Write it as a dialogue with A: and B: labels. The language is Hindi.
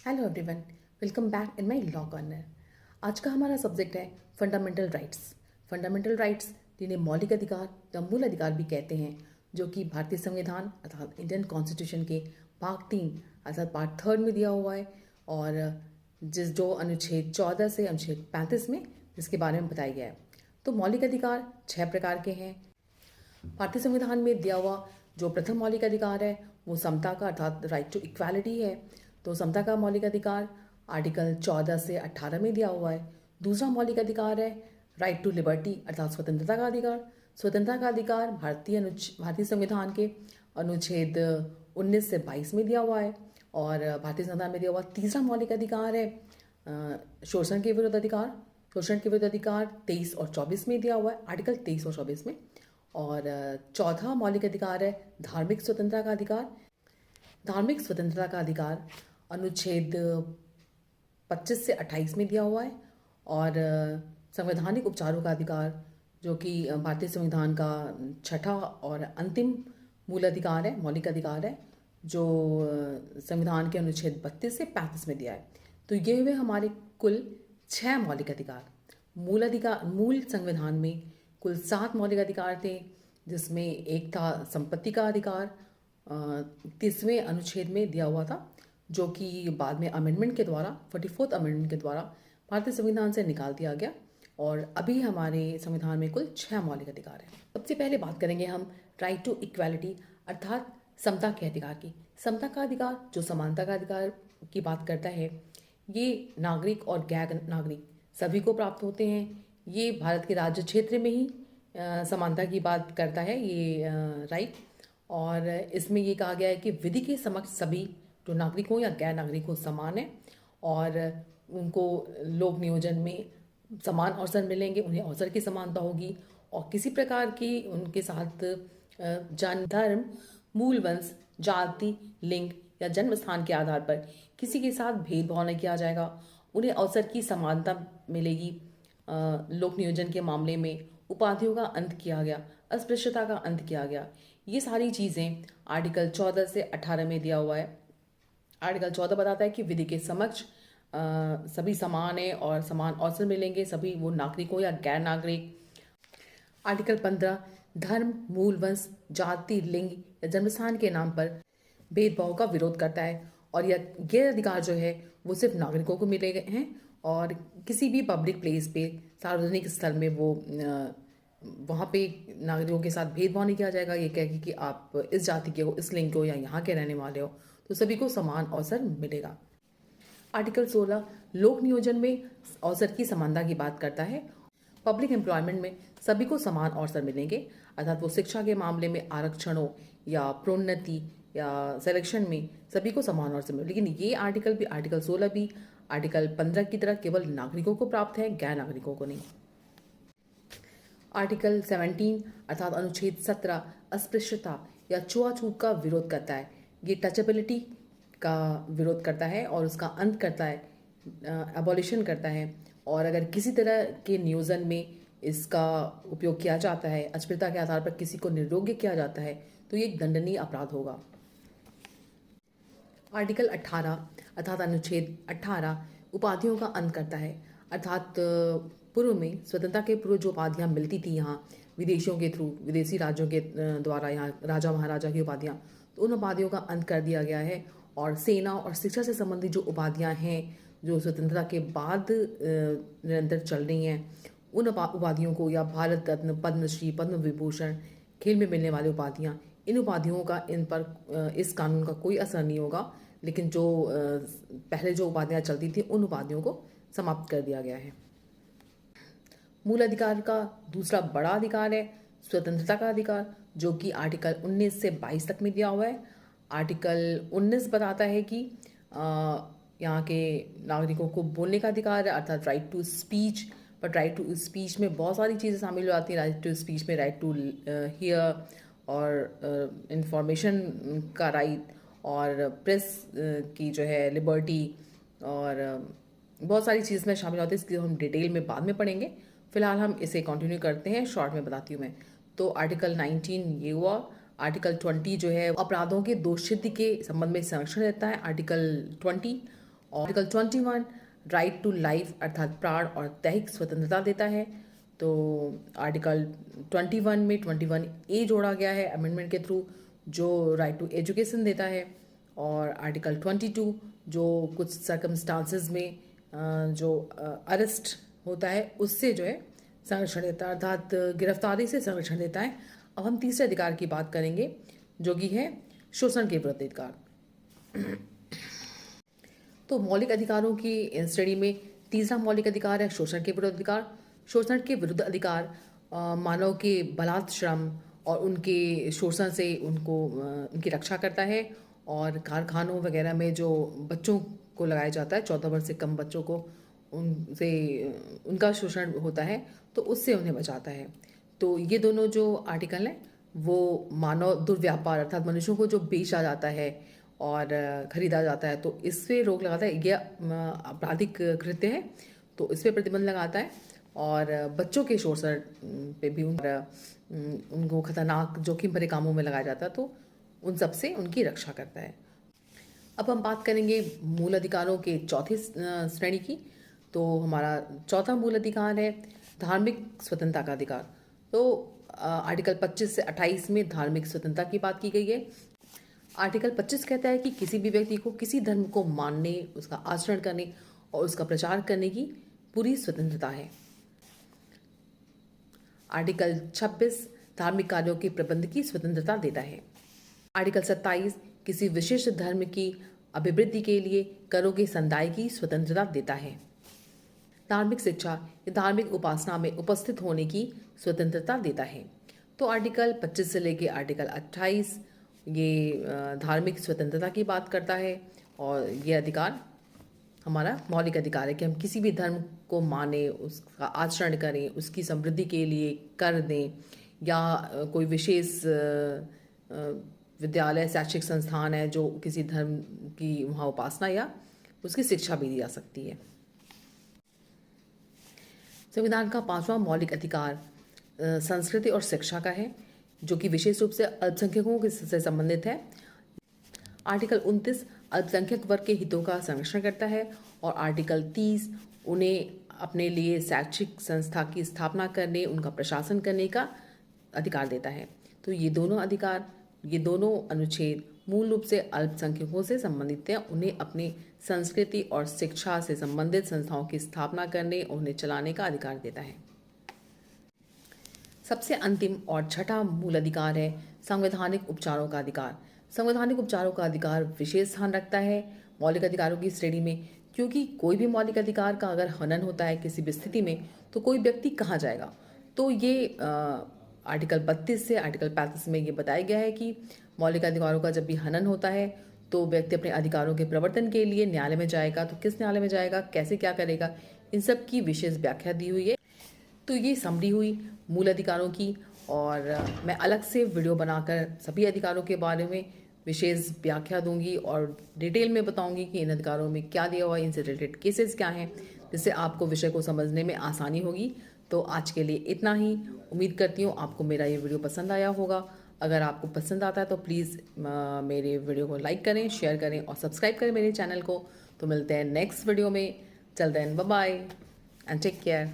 A: Hello everyone, welcome back in my law corner. आज का हमारा सब्जेक्ट है फंडामेंटल राइट्स। फंडामेंटल राइट्स जिन्हें मौलिक अधिकार या मूल अधिकार भी कहते हैं, जो कि भारतीय संविधान अर्थात इंडियन कॉन्स्टिट्यूशन के भाग 3 अर्थात पार्ट 3 में दिया हुआ है, और जो अनुच्छेद 14 से अनुच्छेद 35 में जिसके बारे में बताया गया है। तो मौलिक अधिकार 6 प्रकार के हैं। भारतीय संविधान में दिया हुआ जो प्रथम मौलिक अधिकार है वो समता का अर्थात राइट टू इक्वालिटी है। तो समता का मौलिक अधिकार आर्टिकल 14 से 18 में दिया हुआ है। दूसरा मौलिक अधिकार है राइट टू लिबर्टी अर्थात स्वतंत्रता का अधिकार। स्वतंत्रता का अधिकार भारतीय संविधान के अनुच्छेद 19 से 22 में दिया हुआ है। और भारतीय संविधान में दिया हुआ तीसरा मौलिक अधिकार है शोषण के विरुद्ध अधिकार। शोषण के विरुद्ध अधिकार 23 और 24 में दिया हुआ है, आर्टिकल 23 और 24 में। और चौथा मौलिक अधिकार है धार्मिक स्वतंत्रता का अधिकार। धार्मिक स्वतंत्रता का अधिकार अनुच्छेद 25 से 28 में दिया हुआ है। और संवैधानिक उपचारों का अधिकार जो कि भारतीय संविधान का छठा और अंतिम मूल अधिकार है, मौलिक अधिकार है, जो संविधान के अनुच्छेद 32 से 35 में दिया है। तो ये हुए हमारे कुल 6 मौलिक अधिकार। मूल संविधान में कुल 7 मौलिक अधिकार थे, जिसमें एक था संपत्ति का अधिकार 30वें अनुच्छेद में दिया हुआ था, जो कि बाद में अमेंडमेंट के द्वारा 44th अमेंडमेंट के द्वारा भारतीय संविधान से निकाल दिया गया। और अभी हमारे संविधान में कुल 6 मौलिक अधिकार हैं। सबसे पहले बात करेंगे हम राइट टू इक्वालिटी अर्थात समता के अधिकार की। समता का अधिकार जो समानता का अधिकार की बात करता है, ये नागरिक और गैर नागरिक सभी को प्राप्त होते हैं। ये भारत के राज्य क्षेत्र में ही समानता की बात करता है ये राइट। और इसमें ये कहा गया है कि विधि के समक्ष सभी जो नागरिक हो या गैर नागरिक हो समान है, और उनको लोक नियोजन में समान अवसर मिलेंगे, उन्हें अवसर की समानता होगी, और किसी प्रकार की उनके साथ जाति, धर्म, मूल वंश, जाति, लिंग या जन्म स्थान के आधार पर किसी के साथ भेदभाव नहीं किया जाएगा। उन्हें अवसर की समानता मिलेगी। लोक नियोजन के मामले में उपाधियों का अंत किया गया, अस्पृश्यता का अंत किया गया। ये सारी चीज़ें आर्टिकल 14 से 18 में दिया हुआ है। आर्टिकल 14 बताता है कि विधि के समक्ष सभी समान है और समान अवसर मिलेंगे, सभी वो नागरिक हो या गैर नागरिक। आर्टिकल 15 धर्म, मूल वंश, जाति, लिंग या जन्मस्थान के नाम पर भेदभाव का विरोध करता है, और यह अधिकार जो है वो सिर्फ नागरिकों को मिले हैं, और किसी भी पब्लिक प्लेस पे सार्वजनिक स्थल में वो वहाँ पे नागरिकों के साथ भेदभाव नहीं किया जाएगा। ये कहेगी कि आप इस जाति के हो, इस लिंग के हो या यहाँ के रहने वाले हो, तो सभी को समान अवसर मिलेगा। आर्टिकल 16 लोक नियोजन में अवसर की समानता की बात करता है। पब्लिक एम्प्लॉयमेंट में सभी को समान अवसर मिलेंगे, अर्थात वो शिक्षा के मामले में आरक्षण हो या प्रोन्नति या सिलेक्शन में सभी को समान अवसर मिले। लेकिन ये आर्टिकल भी, आर्टिकल 16 भी आर्टिकल 15 की तरह केवल नागरिकों को प्राप्त है, गैर नागरिकों को नहीं। आर्टिकल 17 अर्थात अनुच्छेद 17 अस्पृश्यता या छुआछूत का विरोध करता है। ये टचेबिलिटी का विरोध करता है और उसका अंत करता है, एबॉलिशन करता है। और अगर किसी तरह के नियोजन में इसका उपयोग किया जाता है, अस्पृश्यता के आधार पर किसी को निर्योग्य किया जाता है, तो ये एक दंडनीय अपराध होगा। आर्टिकल 18 अर्थात अनुच्छेद 18 उपाधियों का अंत करता है, अर्थात पूर्व में स्वतंत्रता के पूर्व जो उपाधियाँ मिलती थी यहाँ विदेशियों के थ्रू, विदेशी राज्यों के द्वारा यहाँ राजा महाराजा की उपाधियाँ, तो उन उपाधियों का अंत कर दिया गया है। और सेना और शिक्षा से संबंधित जो उपाधियाँ हैं जो स्वतंत्रता के बाद निरंतर चल रही हैं, उन उपाधियों को या भारत रत्न, पद्मश्री, पद्म विभूषण, खेल में मिलने वाली उपाधियाँ, इन उपाधियों का इन पर इस कानून का कोई असर नहीं होगा। लेकिन जो पहले जो उपाधियाँ चलती थी उन उपाधियों को समाप्त कर दिया गया है। मूल अधिकार का दूसरा बड़ा अधिकार है स्वतंत्रता का अधिकार, जो कि आर्टिकल 19 से 22 तक में दिया हुआ है। आर्टिकल 19 बताता है कि यहाँ के नागरिकों को बोलने का अधिकार है, अर्थात right to speech. But right to speech में बहुत सारी चीज़ें शामिल हो जाती हैं। राइट टू स्पीच में राइट टू हियर और इंफॉर्मेशन का राइट, और प्रेस की जो है लिबर्टी, और बहुत सारी चीज़ में शामिल होती है। इसकी हम डिटेल में बाद में पढ़ेंगे। फिलहाल हम इसे कंटिन्यू करते हैं, शॉर्ट में बताती हूँ मैं। तो आर्टिकल 19 ये हुआ। आर्टिकल 20 जो है अपराधों के दोषसिद्धि के संबंध में संरक्षण देता है, article 20। Article 21 right to life अर्थात प्राण और दैहिक स्वतंत्रता देता है। तो आर्टिकल 21 में 21A जोड़ा गया है अमेंडमेंट के थ्रू, जो राइट टू एजुकेशन देता है। और आर्टिकल 22 जो कुछ सर्कमस्टांसेस में जो अरेस्ट होता है उससे जो है संरक्षण देता है, अर्थात गिरफ्तारी से संरक्षण देता है। अब हम तीसरे अधिकार की बात करेंगे जो कि है शोषण के विरुद्ध अधिकार। तो मौलिक अधिकारों की श्रेणी में तीसरा मौलिक अधिकार है शोषण के विरुद्ध अधिकार। शोषण के विरुद्ध अधिकार मानव के बलात् श्रम और उनके शोषण से उनकी रक्षा करता है। और कारखानों वगैरह में जो बच्चों को लगाया जाता है, 14 वर्ष से कम बच्चों को उनसे उनका शोषण होता है तो उससे उन्हें बचाता है। तो ये दोनों जो आर्टिकल हैं वो मानव दुर्व्यापार अर्थात मनुष्यों को जो बेचा जाता है और खरीदा जाता है तो इस पे रोक लगाता है। यह आपराधिक कृत्य है तो इस पे प्रतिबंध लगाता है। और बच्चों के शोषण पे भी उनको खतरनाक जोखिम भरे कामों में लगाया जाता है तो उन सब से उनकी रक्षा करता है। अब हम बात करेंगे मूल अधिकारों के चौथी श्रेणी की। तो हमारा चौथा मूल अधिकार है धार्मिक स्वतंत्रता का अधिकार। तो आर्टिकल 25 से 28 में धार्मिक स्वतंत्रता की बात की गई है। आर्टिकल 25 कहता है कि किसी भी व्यक्ति को किसी धर्म को मानने, उसका आचरण करने और उसका प्रचार करने की पूरी स्वतंत्रता है। आर्टिकल 26 धार्मिक कार्यों के प्रबंध की स्वतंत्रता देता है। आर्टिकल 27 किसी विशिष्ट धर्म की अभिवृद्धि के लिए करों के संदाय की स्वतंत्रता देता है। धार्मिक शिक्षा या धार्मिक उपासना में उपस्थित होने की स्वतंत्रता देता है। तो आर्टिकल 25 से लेकर आर्टिकल 28 ये धार्मिक स्वतंत्रता की बात करता है। और ये अधिकार हमारा मौलिक अधिकार है कि हम किसी भी धर्म को माने, उसका आचरण करें, उसकी समृद्धि के लिए कर दें, या कोई विशेष विद्यालय शैक्षिक संस्थान है जो किसी धर्म की वहाँ उपासना या उसकी शिक्षा भी दी जा सकती है। संविधान का 5वां मौलिक अधिकार संस्कृति और शिक्षा का है जो कि विशेष रूप से अल्पसंख्यकों से संबंधित है। आर्टिकल 29 अल्पसंख्यक वर्ग के हितों का संरक्षण करता है। और आर्टिकल 30 उन्हें अपने लिए शैक्षिक संस्था की स्थापना करने, उनका प्रशासन करने का अधिकार देता है। तो ये दोनों अनुच्छेद मूल रूप से अल्पसंख्यकों से संबंधित हैं। उन्हें अपनी संस्कृति और शिक्षा से संबंधित संस्थाओं की स्थापना करने और उन्हें चलाने का अधिकार देता है। सबसे अंतिम और छठा मूल अधिकार है संवैधानिक उपचारों का अधिकार। संवैधानिक उपचारों का अधिकार विशेष स्थान रखता है मौलिक अधिकारों की श्रेणी में, क्योंकि कोई भी मौलिक अधिकार का अगर हनन होता है किसी भी स्थिति में तो कोई व्यक्ति कहाँ जाएगा। तो ये आर्टिकल 32 से आर्टिकल 35 में ये बताया गया है कि मौलिक अधिकारों का जब भी हनन होता है तो व्यक्ति अपने अधिकारों के प्रवर्तन के लिए न्यायालय में जाएगा। तो किस न्यायालय में जाएगा, कैसे क्या करेगा, इन सब की विशेष व्याख्या दी हुई है। तो ये समरी हुई मूल अधिकारों की। और मैं अलग से वीडियो बनाकर सभी अधिकारों के बारे में विशेष व्याख्या दूंगी और डिटेल में बताऊंगी कि इन अधिकारों में क्या दिया हुआ है, इनसे रिलेटेड केसेस क्या हैं, जिससे आपको विषय को समझने में आसानी होगी। तो आज के लिए इतना ही। उम्मीद करती हूँ आपको मेरा ये वीडियो पसंद आया होगा। अगर आपको पसंद आता है तो प्लीज़ मेरे वीडियो को लाइक करें, शेयर करें और सब्सक्राइब करें मेरे चैनल को। तो मिलते हैं नेक्स्ट वीडियो में। चल then, bye bye and take care.